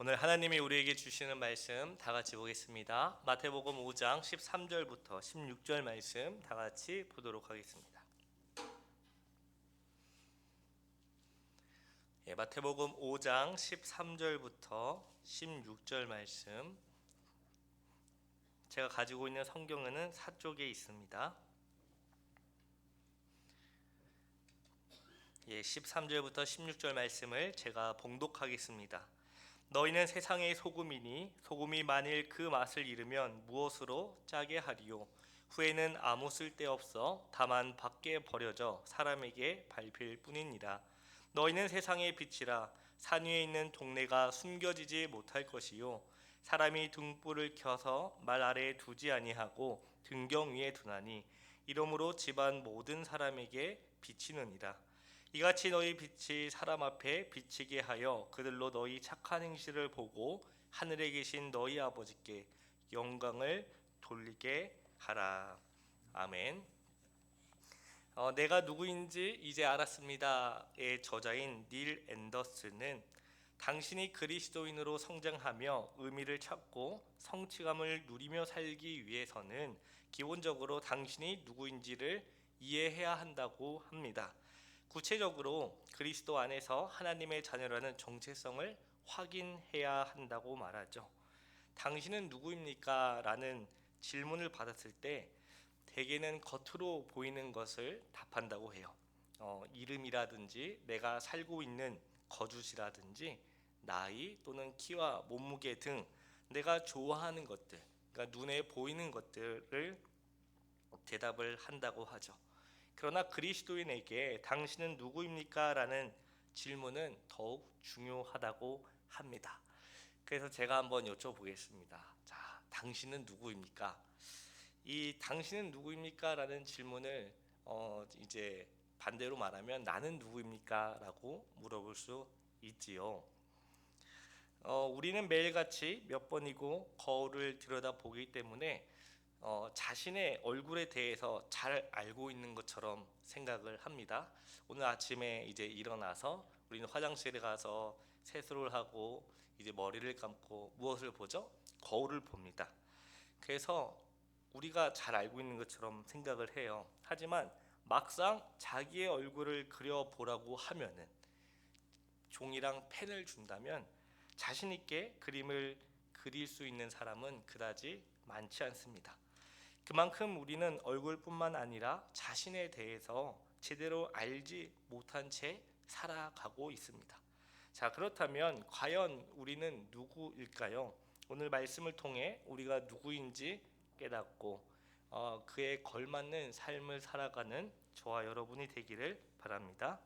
오늘 하나님이 우리에게 주시는 말씀 다 같이 보겠습니다. 마태복음 5장 13절부터 16절 말씀 다 같이 보도록 하겠습니다. 마태복음 5장 13절부터 16절 말씀, 제가 가지고 있는 성경에는 서쪽에 있습니다. 13절부터 16절 말씀을 제가 봉독하겠습니다. 너희는 세상의 소금이니 소금이 만일 그 맛을 잃으면 무엇으로 짜게 하리요? 후에는 아무 쓸데없어 다만 밖에 버려져 사람에게 밟힐 뿐이니라. 너희는 세상의 빛이라. 산 위에 있는 동네가 숨겨지지 못할 것이요, 사람이 등불을 켜서 말 아래에 두지 아니하고 등경 위에 두나니 이러므로 집안 모든 사람에게 비치느니라. 이같이 너희 빛이 사람 앞에 비치게 하여 그들로 너희 착한 행실을 보고 하늘에 계신 너희 아버지께 영광을 돌리게 하라. 아멘. 내가 누구인지 이제 알았습니다의 저자인 닐 앤더슨은 당신이 그리스도인으로 성장하며 의미를 찾고 성취감을 누리며 살기 위해서는 기본적으로 당신이 누구인지를 이해해야 한다고 합니다. 구체적으로 그리스도 안에서 하나님의 자녀라는 정체성을 확인해야 한다고 말하죠. 당신은 누구입니까? 라는 질문을 받았을 때 대개는 겉으로 보이는 것을 답한다고 해요. 이름이라든지 내가 살고 있는 거주지라든지 나이 또는 키와 몸무게 등 내가 좋아하는 것들, 그러니까 눈에 보이는 것들을 대답을 한다고 하죠. 그러나 그리스도인에게 당신은 누구입니까? 라는 질문은 더욱 중요하다고 합니다. 그래서 제가 한번 여쭤보겠습니다. 자, 당신은 누구입니까? 이 당신은 누구입니까? 라는 질문을 이제 반대로 말하면 나는 누구입니까? 라고 물어볼 수 있지요. 우리는 매일같이 몇 번이고 거울을 들여다보기 때문에 자신의 얼굴에 대해서 잘 알고 있는 것처럼 생각을 합니다. 오늘 아침에 이제 일어나서 우리는 화장실에 가서 세수를 하고 이제 머리를 감고 무엇을 보죠? 거울을 봅니다. 그래서 우리가 잘 알고 있는 것처럼 생각을 해요. 하지만 막상 자기의 얼굴을 그려보라고 하면은, 종이랑 펜을 준다면 자신 있게 그림을 그릴 수 있는 사람은 그다지 많지 않습니다. 그만큼 우리는 얼굴뿐만 아니라 자신에 대해서 제대로 알지 못한 채 살아가고 있습니다. 자, 그렇다면 과연 우리는 누구일까요? 오늘 말씀을 통해 우리가 누구인지 깨닫고 그에 걸맞는 삶을 살아가는 저와 여러분이 되기를 바랍니다.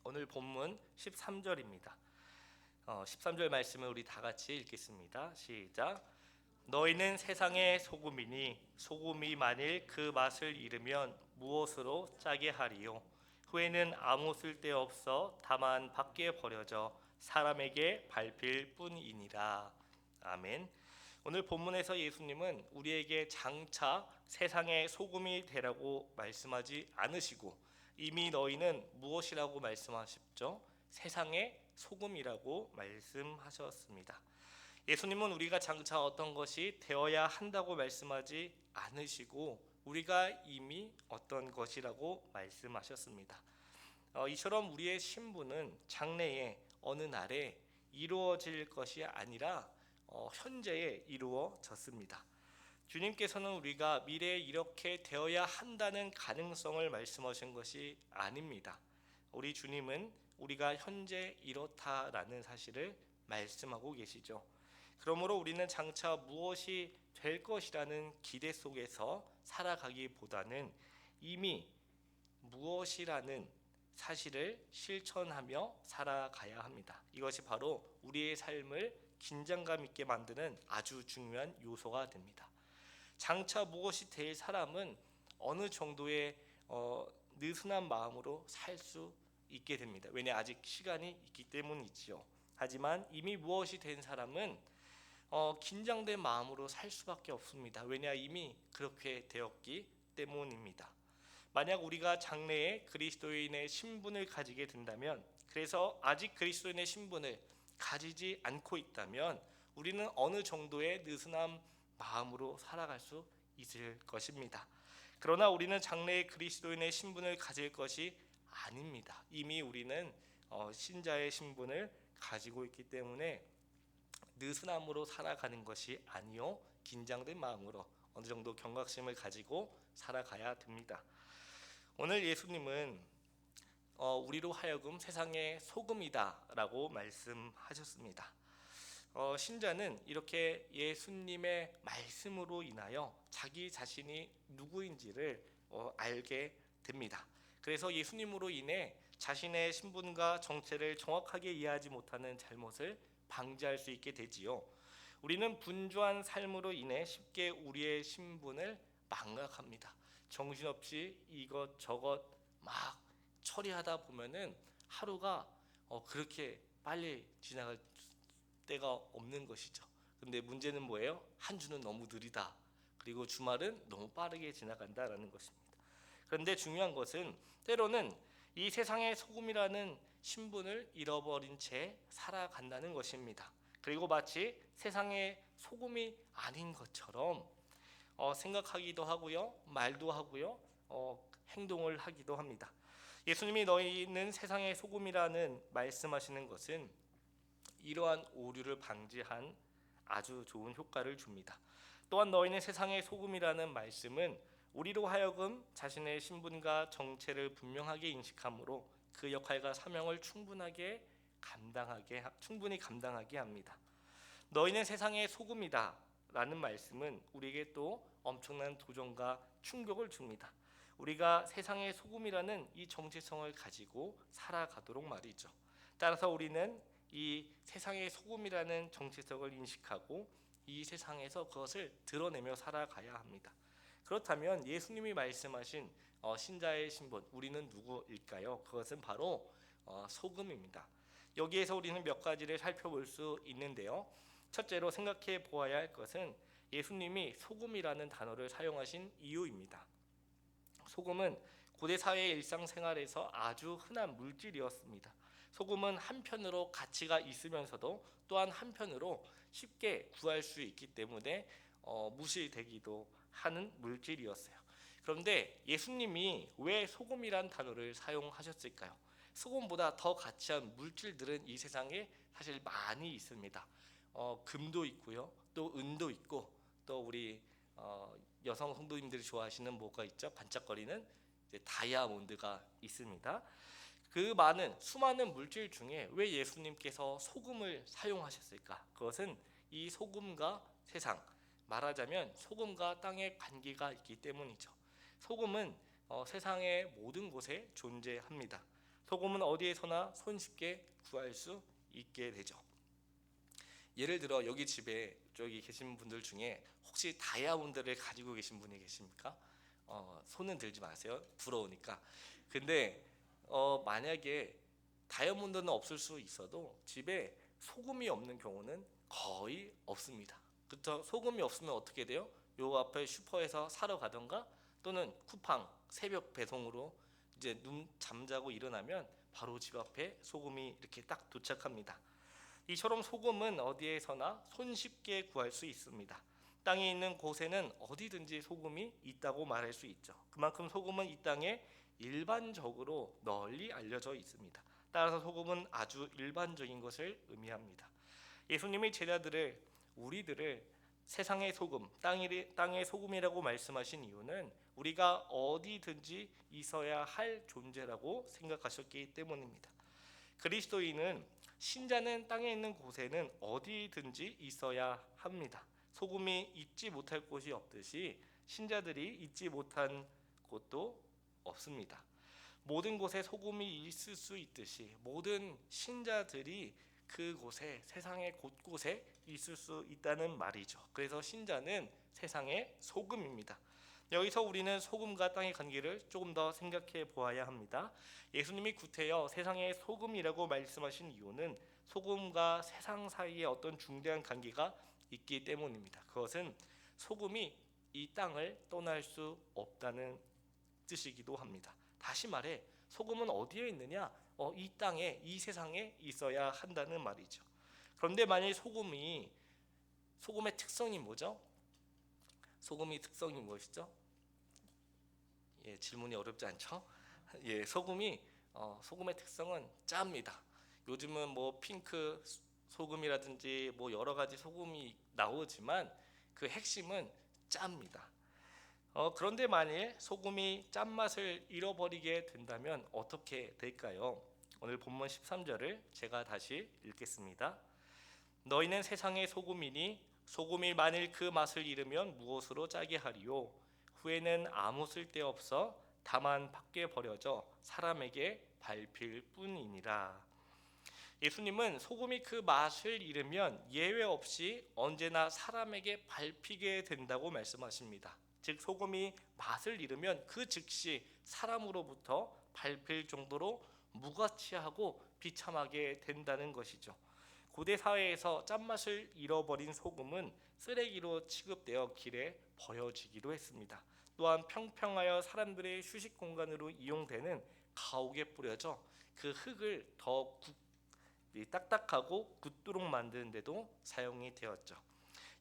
오늘 본문 13절입니다. 13절 말씀을 우리 다 같이 읽겠습니다. 시작. 너희는 세상의 소금이니 소금이 만일 그 맛을 잃으면 무엇으로 짜게 하리요? 후에는 아무 쓸데없어 다만 밖에 버려져 사람에게 밟힐 뿐이니라. 아멘. 오늘 본문에서 예수님은 우리에게 장차 세상의 소금이 되라고 말씀하지 않으시고 이미 너희는 무엇이라고 말씀하셨죠? 세상의 소금이라고 말씀하셨습니다. 예수님은 우리가 장차 어떤 것이 되어야 한다고 말씀하지 않으시고 우리가 이미 어떤 것이라고 말씀하셨습니다. 이처럼 우리의 신분은 장래에 어느 날에 이루어질 것이 아니라 현재에 이루어졌습니다. 주님께서는 우리가 미래에 이렇게 되어야 한다는 가능성을 말씀하신 것이 아닙니다. 우리 주님은 우리가 현재 이렇다라는 사실을 말씀하고 계시죠. 그러므로 우리는 장차 무엇이 될 것이라는 기대 속에서 살아가기보다는 이미 무엇이라는 사실을 실천하며 살아가야 합니다. 이것이 바로 우리의 삶을 긴장감 있게 만드는 아주 중요한 요소가 됩니다. 장차 무엇이 될 사람은 어느 정도의 느슨한 마음으로 살 수 있게 됩니다. 왜냐, 아직 시간이 있기 때문이지요. 하지만 이미 무엇이 된 사람은 긴장된 마음으로 살 수밖에 없습니다. 왜냐, 이미 그렇게 되었기 때문입니다. 만약 우리가 장래에 그리스도인의 신분을 가지게 된다면, 그래서 아직 그리스도인의 신분을 가지지 않고 있다면 우리는 어느 정도의 느슨한 마음으로 살아갈 수 있을 것입니다. 그러나 우리는 장래의 그리스도인의 신분을 가질 것이 아닙니다. 이미 우리는 신자의 신분을 가지고 있기 때문에 느슨함으로 살아가는 것이 아니요 긴장된 마음으로 어느 정도 경각심을 가지고 살아가야 됩니다. 오늘 예수님은 우리로 하여금 세상의 소금이다라고 말씀하셨습니다. 신자는 이렇게 예수님의 말씀으로 인하여 자기 자신이 누구인지를 알게 됩니다. 그래서 예수님으로 인해 자신의 신분과 정체를 정확하게 이해하지 못하는 잘못을 방지할 수 있게 되지요. 우리는 분주한 삶으로 인해 쉽게 우리의 신분을 망각합니다. 정신없이 이것저것 막 처리하다 보면은 하루가 그렇게 빨리 지나갈 때가 없는 것이죠. 근데 문제는 뭐예요? 한 주는 너무 느리다. 그리고 주말은 너무 빠르게 지나간다라는 것입니다. 그런데 중요한 것은 때로는 이 세상의 소금이라는 신분을 잃어버린 채 살아간다는 것입니다. 그리고 마치 세상의 소금이 아닌 것처럼 생각하기도 하고요, 말도 하고요, 행동을 하기도 합니다. 예수님이 너희는 세상의 소금이라는 말씀하시는 것은 이러한 오류를 방지한 아주 좋은 효과를 줍니다. 또한 너희는 세상의 소금이라는 말씀은 우리로 하여금 자신의 신분과 정체를 분명하게 인식함으로 그 역할과 사명을 충분히 감당하게 합니다. 너희는 세상의 소금이다 라는 말씀은 우리에게 또 엄청난 도전과 충격을 줍니다. 우리가 세상의 소금이라는 이 정체성을 가지고 살아가도록 말이죠. 따라서 우리는 이 세상의 소금이라는 정체성을 인식하고 이 세상에서 그것을 드러내며 살아가야 합니다. 그렇다면 예수님이 말씀하신 신자의 신분, 우리는 누구일까요? 그것은 바로 소금입니다. 여기에서 우리는 몇 가지를 살펴볼 수 있는데요. 첫째로 생각해 보아야 할 것은 예수님이 소금이라는 단어를 사용하신 이유입니다. 소금은 고대 사회의 일상생활에서 아주 흔한 물질이었습니다. 소금은 한편으로 가치가 있으면서도 또한 한편으로 쉽게 구할 수 있기 때문에 무시되기도 하는 물질이었어요. 그런데 예수님이 왜 소금이란 단어를 사용하셨을까요? 소금보다 더 가치한 물질들은 이 세상에 사실 많이 있습니다. 금도 있고요, 또 은도 있고, 또 우리 여성 성도님들이 좋아하시는 뭐가 있죠? 반짝거리는 다이아몬드가 있습니다. 그 많은 수많은 물질 중에 왜 예수님께서 소금을 사용하셨을까? 그것은 이 소금과 세상, 말하자면 소금과 땅의 관계가 있기 때문이죠. 소금은 세상의 모든 곳에 존재합니다. 소금은 어디에서나 손쉽게 구할 수 있게 되죠. 예를 들어 여기 집에 저기 계신 분들 중에 혹시 다이아몬드를 가지고 계신 분이 계십니까? 손은 들지 마세요. 부러우니까. 근데 만약에 다이아몬드는 없을 수 있어도 집에 소금이 없는 경우는 거의 없습니다. 그렇죠? 소금이 없으면 어떻게 돼요? 요 앞에 슈퍼에서 사러 가던가 또는 쿠팡 새벽 배송으로 이제 눈 잠자고 일어나면 바로 집 앞에 소금이 이렇게 딱 도착합니다. 이처럼 소금은 어디에서나 손쉽게 구할 수 있습니다. 땅에 있는 곳에는 어디든지 소금이 있다고 말할 수 있죠. 그만큼 소금은 이 땅에 일반적으로 널리 알려져 있습니다. 따라서 소금은 아주 일반적인 것을 의미합니다. 예수님이 우리들을 세상의 소금, 땅의 소금이라고 말씀하신 이유는 우리가 어디든지 있어야 할 존재라고 생각하셨기 때문입니다. 그리스도인은 신자는 땅에 있는 곳에는 어디든지 있어야 합니다. 소금이 있지 못할 곳이 없듯이 신자들이 있지 못한 곳도 없습니다. 모든 곳에 소금이 있을 수 있듯이 모든 신자들이 그곳에 세상의 곳곳에 있을 수 있다는 말이죠. 그래서 신자는 세상의 소금입니다. 여기서 우리는 소금과 땅의 관계를 조금 더 생각해 보아야 합니다. 예수님이 구태여 세상의 소금이라고 말씀하신 이유는 소금과 세상 사이에 어떤 중대한 관계가 있기 때문입니다. 그것은 소금이 이 땅을 떠날 수 없다는 뜻이기도 합니다. 다시 말해 소금은 어디에 있느냐? 이 땅에, 이 세상에 있어야 한다는 말이죠. 그런데 만일 소금의 특성이 뭐죠? 소금의 특성이 무엇이죠? 예, 질문이 어렵지 않죠? 예, 소금의 특성은 짭니다. 요즘은 뭐 핑크 소금이라든지 뭐 여러 가지 소금이 나오지만 그 핵심은 짭니다. 그런데 만일 소금이 짠맛을 잃어버리게 된다면 어떻게 될까요? 오늘 본문 13절을 제가 다시 읽겠습니다. 너희는 세상의 소금이니 소금이 만일 그 맛을 잃으면 무엇으로 짜게 하리요? 후에는 아무 쓸데없어 다만 밖에 버려져 사람에게 밟힐 뿐이니라. 예수님은 소금이 그 맛을 잃으면 예외 없이 언제나 사람에게 밟히게 된다고 말씀하십니다. 즉 소금이 맛을 잃으면 그 즉시 사람으로부터 밟힐 정도로 무가치하고 비참하게 된다는 것이죠. 고대 사회에서 짠맛을 잃어버린 소금은 쓰레기로 취급되어 길에 버려지기도 했습니다. 또한 평평하여 사람들의 휴식 공간으로 이용되는 가옥에 뿌려져 그 흙을 더 딱딱하고 굳도록 만드는 데도 사용이 되었죠.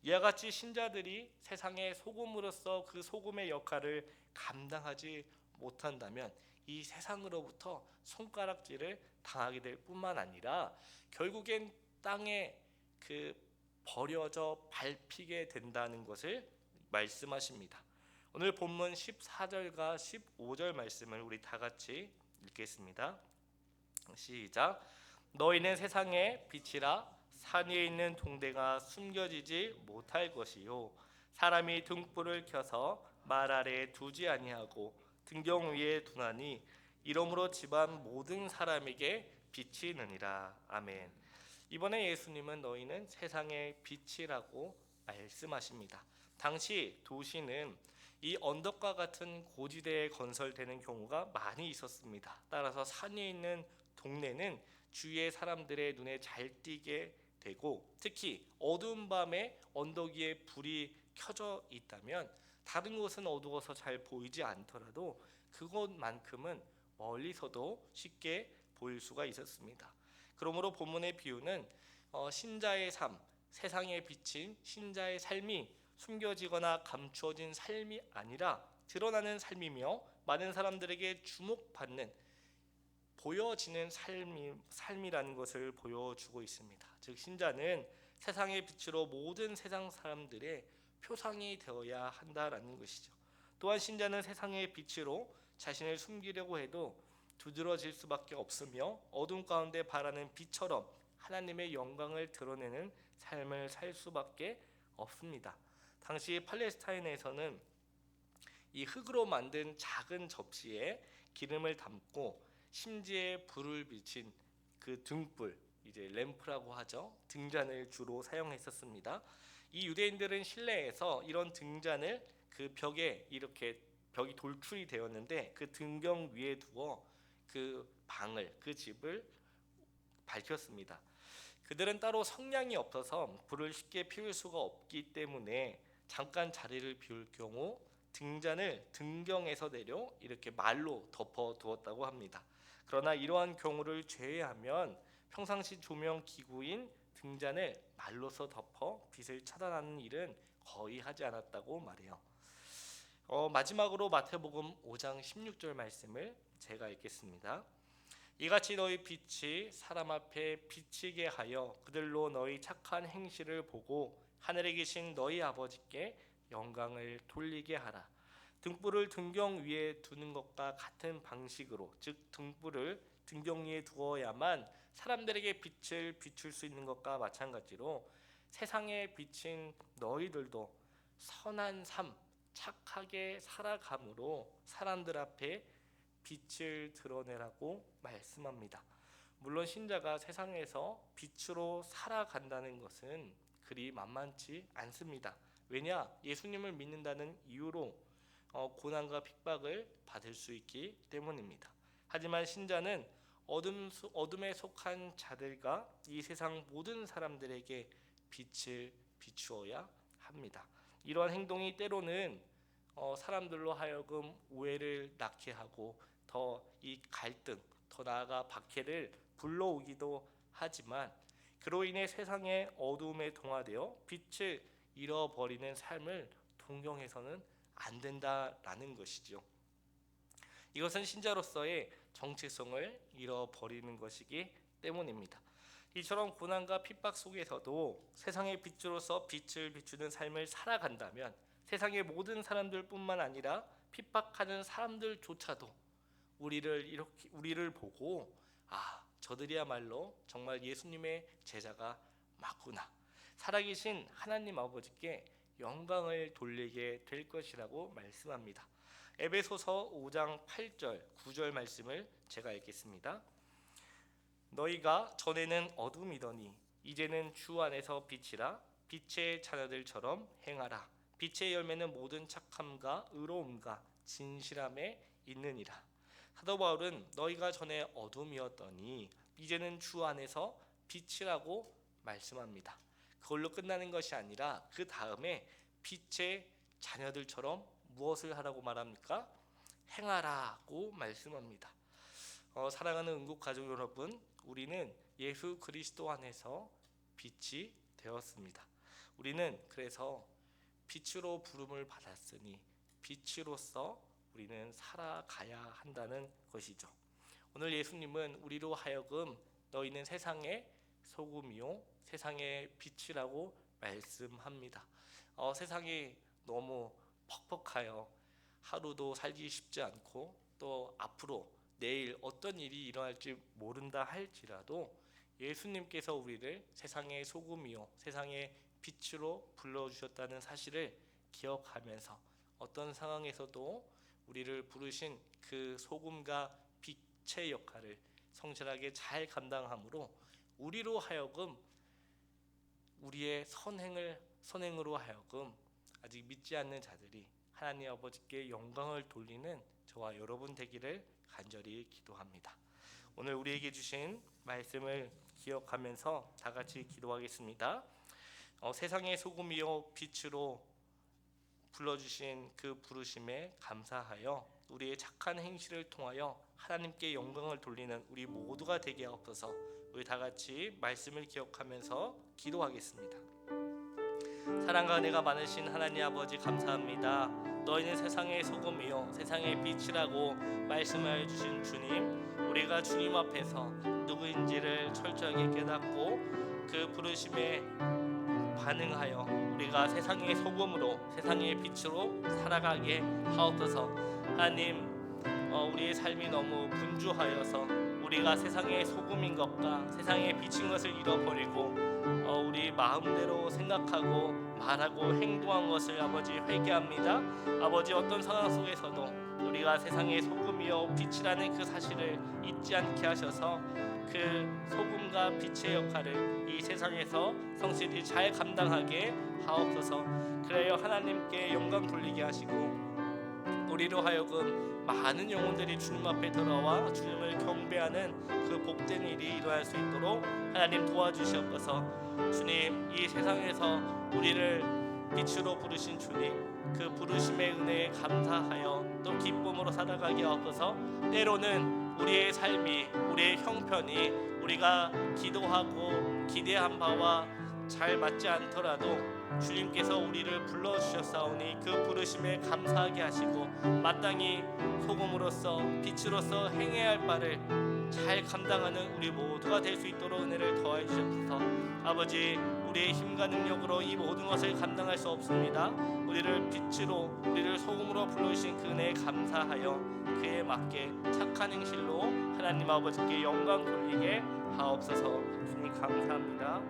이와 같이 신자들이 세상의 소금으로서 그 소금의 역할을 감당하지 못한다면 이 세상으로부터 손가락질을 당하게 될 뿐만 아니라 결국엔 땅에 버려져 밟히게 된다는 것을 말씀하십니다. 오늘 본문 14절과 15절 말씀을 우리 다 같이 읽겠습니다. 시작. 너희는 세상의 빛이라 산 위에 있는 동대가 숨겨지지 못할 것이요 사람이 등불을 켜서 말 아래에 두지 아니하고 등경 위에 두나니 이러므로 집안 모든 사람에게 빛이 느니라. 아멘. 이번에 예수님은 너희는 세상의 빛이라고 말씀하십니다. 당시 도시는 이 언덕과 같은 고지대에 건설되는 경우가 많이 있었습니다. 따라서 산에 있는 동네는 주위의 사람들의 눈에 잘 띄게 되고 특히 어두운 밤에 언덕 위에 불이 켜져 있다면 다른 곳은 어두워서 잘 보이지 않더라도 그곳만큼은 멀리서도 쉽게 보일 수가 있었습니다. 그러므로 본문의 비유는 신자의 삶, 세상에 비친 신자의 삶이 숨겨지거나 감추어진 삶이 아니라 드러나는 삶이며 많은 사람들에게 주목받는 보여지는 삶이라는 것을 보여주고 있습니다. 즉 신자는 세상의 빛으로 모든 세상 사람들의 표상이 되어야 한다라는 것이죠. 또한 신자는 세상의 빛으로 자신을 숨기려고 해도 두드러질 수밖에 없으며 어둠 가운데 발하는 빛처럼 하나님의 영광을 드러내는 삶을 살 수밖에 없습니다. 당시 팔레스타인에서는 이 흙으로 만든 작은 접시에 기름을 담고 심지에 불을 비친 그 등불, 이제 램프라고 하죠. 등잔을 주로 사용했었습니다. 이 유대인들은 실내에서 이런 등잔을 그 벽에 이렇게 벽이 돌출이 되었는데 그 등경 위에 두어 그 집을 밝혔습니다. 그들은 따로 성냥이 없어서 불을 쉽게 피울 수가 없기 때문에 잠깐 자리를 비울 경우 등잔을 등경에서 내려 이렇게 말로 덮어 두었다고 합니다. 그러나 이러한 경우를 제외하면 평상시 조명 기구인 등잔을 말로서 덮어 빛을 차단하는 일은 거의 하지 않았다고 말해요. 마지막으로 마태복음 5장 16절 말씀을 제가 읽겠습니다. 이같이 너희 빛이 사람 앞에 비치게 하여 그들로 너희 착한 행실을 보고 하늘에 계신 너희 아버지께 영광을 돌리게 하라. 등불을 등경 위에 두는 것과 같은 방식으로, 즉 등불을 등경 위에 두어야만 사람들에게 빛을 비출 수 있는 것과 마찬가지로 세상에 비친 너희들도 선한 삶, 착하게 살아감으로 사람들 앞에 빛을 드러내라고 말씀합니다. 물론 신자가 세상에서 빛으로 살아간다는 것은 그리 만만치 않습니다. 왜냐? 예수님을 믿는다는 이유로 고난과 핍박을 받을 수 있기 때문입니다. 하지만 신자는 어둠에 속한 자들과 이 세상 모든 사람들에게 빛을 비추어야 합니다. 이러한 행동이 때로는 사람들로 하여금 오해를 낳게 하고 더 이 갈등, 더 나아가 박해를 불러오기도 하지만 그로 인해 세상의 어두움에 동화되어 빛을 잃어버리는 삶을 동경해서는 안 된다라는 것이죠. 이것은 신자로서의 정체성을 잃어버리는 것이기 때문입니다. 이처럼 고난과 핍박 속에서도 세상의 빛으로서 빛을 비추는 삶을 살아간다면 세상의 모든 사람들뿐만 아니라 핍박하는 사람들조차도 우리를 보고 저들이야말로 정말 예수님의 제자가 맞구나, 살아계신 하나님 아버지께 영광을 돌리게 될 것이라고 말씀합니다. 에베소서 5장 8절 9절 말씀을 제가 읽겠습니다. 너희가 전에는 어둠이더니 이제는 주 안에서 빛이라. 빛의 자녀들처럼 행하라. 빛의 열매는 모든 착함과 의로움과 진실함에 있느니라. 사도 바울은 너희가 전에 어둠이었더니 이제는 주 안에서 빛이라고 말씀합니다. 그걸로 끝나는 것이 아니라 그 다음에 빛의 자녀들처럼 무엇을 하라고 말합니까? 행하라고 말씀합니다. 사랑하는 은국가족 여러분, 우리는 예수 그리스도 안에서 빛이 되었습니다. 우리는 그래서 빛으로 부름을 받았으니 빛으로서 우리는 살아가야 한다는 것이죠. 오늘 예수님은 우리로 하여금 너희는 세상의 소금이요 세상의 빛이라고 말씀합니다. 세상이 너무 퍽퍽하여 하루도 살기 쉽지 않고 또 앞으로 내일 어떤 일이 일어날지 모른다 할지라도 예수님께서 우리를 세상의 소금이요 세상의 빛으로 불러주셨다는 사실을 기억하면서 어떤 상황에서도 우리를 부르신 그 소금과 빛의 역할을 성실하게 잘 감당함으로 우리로 하여금 우리의 선행으로 하여금 아직 믿지 않는 자들이 하나님 아버지께 영광을 돌리는 저와 여러분 되기를 간절히 기도합니다. 오늘 우리에게 주신 말씀을 기억하면서 다 같이 기도하겠습니다. 세상의 소금이요 빛으로 불러주신 그 부르심에 감사하여 우리의 착한 행실을 통하여 하나님께 영광을 돌리는 우리 모두가 되게 하옵소서. 우리 다 같이 말씀을 기억하면서 기도하겠습니다. 사랑과 은혜가 많으신 하나님 아버지 감사합니다. 너희는 세상의 소금이요 세상의 빛이라고 말씀하여 주신 주님, 우리가 주님 앞에서 누구인지를 철저하게 깨닫고 그 부르심에 반응하여 우리가 세상의 소금으로 세상의 빛으로 살아가게 하옵소서. 하나님, 우리의 삶이 너무 분주하여서 우리가 세상의 소금인 것과 세상의 빛인 것을 잃어버리고 우리 마음대로 생각하고 말하고 행동한 것을 아버지 회개합니다. 아버지, 어떤 상황 속에서도 우리가 세상의 소금이요 빛이라는 그 사실을 잊지 않게 하셔서 그 소금과 빛의 역할을 이 세상에서 성실히 잘 감당하게 하옵소서. 그래요 하나님께 영광 돌리게 하시고 우리로 하여금 많은 영혼들이 주님 앞에 들어와 주님을 경배하는 그 복된 일이 일어날 수 있도록 하나님 도와주시옵소서. 주님, 이 세상에서 우리를 빛으로 부르신 주님, 그 부르심의 은혜에 감사하여 또 기쁨으로 살아가게 하옵소서. 때로는 우리의 삶이, 우리의 형편이 우리가 기도하고 기대한 바와 잘 맞지 않더라도 주님께서 우리를 불러주셨사오니 그 부르심에 감사하게 하시고 마땅히 소금으로서 빛으로서 행해야 할 바를 잘 감당하는 우리 모두가 될 수 있도록 은혜를 더해 주셔서 아버지, 우리의 힘과 능력으로 이 모든 것을 감당할 수 없습니다. 우리를 빛으로 우리를 소금으로 불러주신 그 은혜에 감사하여 그에 맞게 착한 행실로 하나님 아버지께 영광 돌리게 하옵소서. 주님 감사합니다.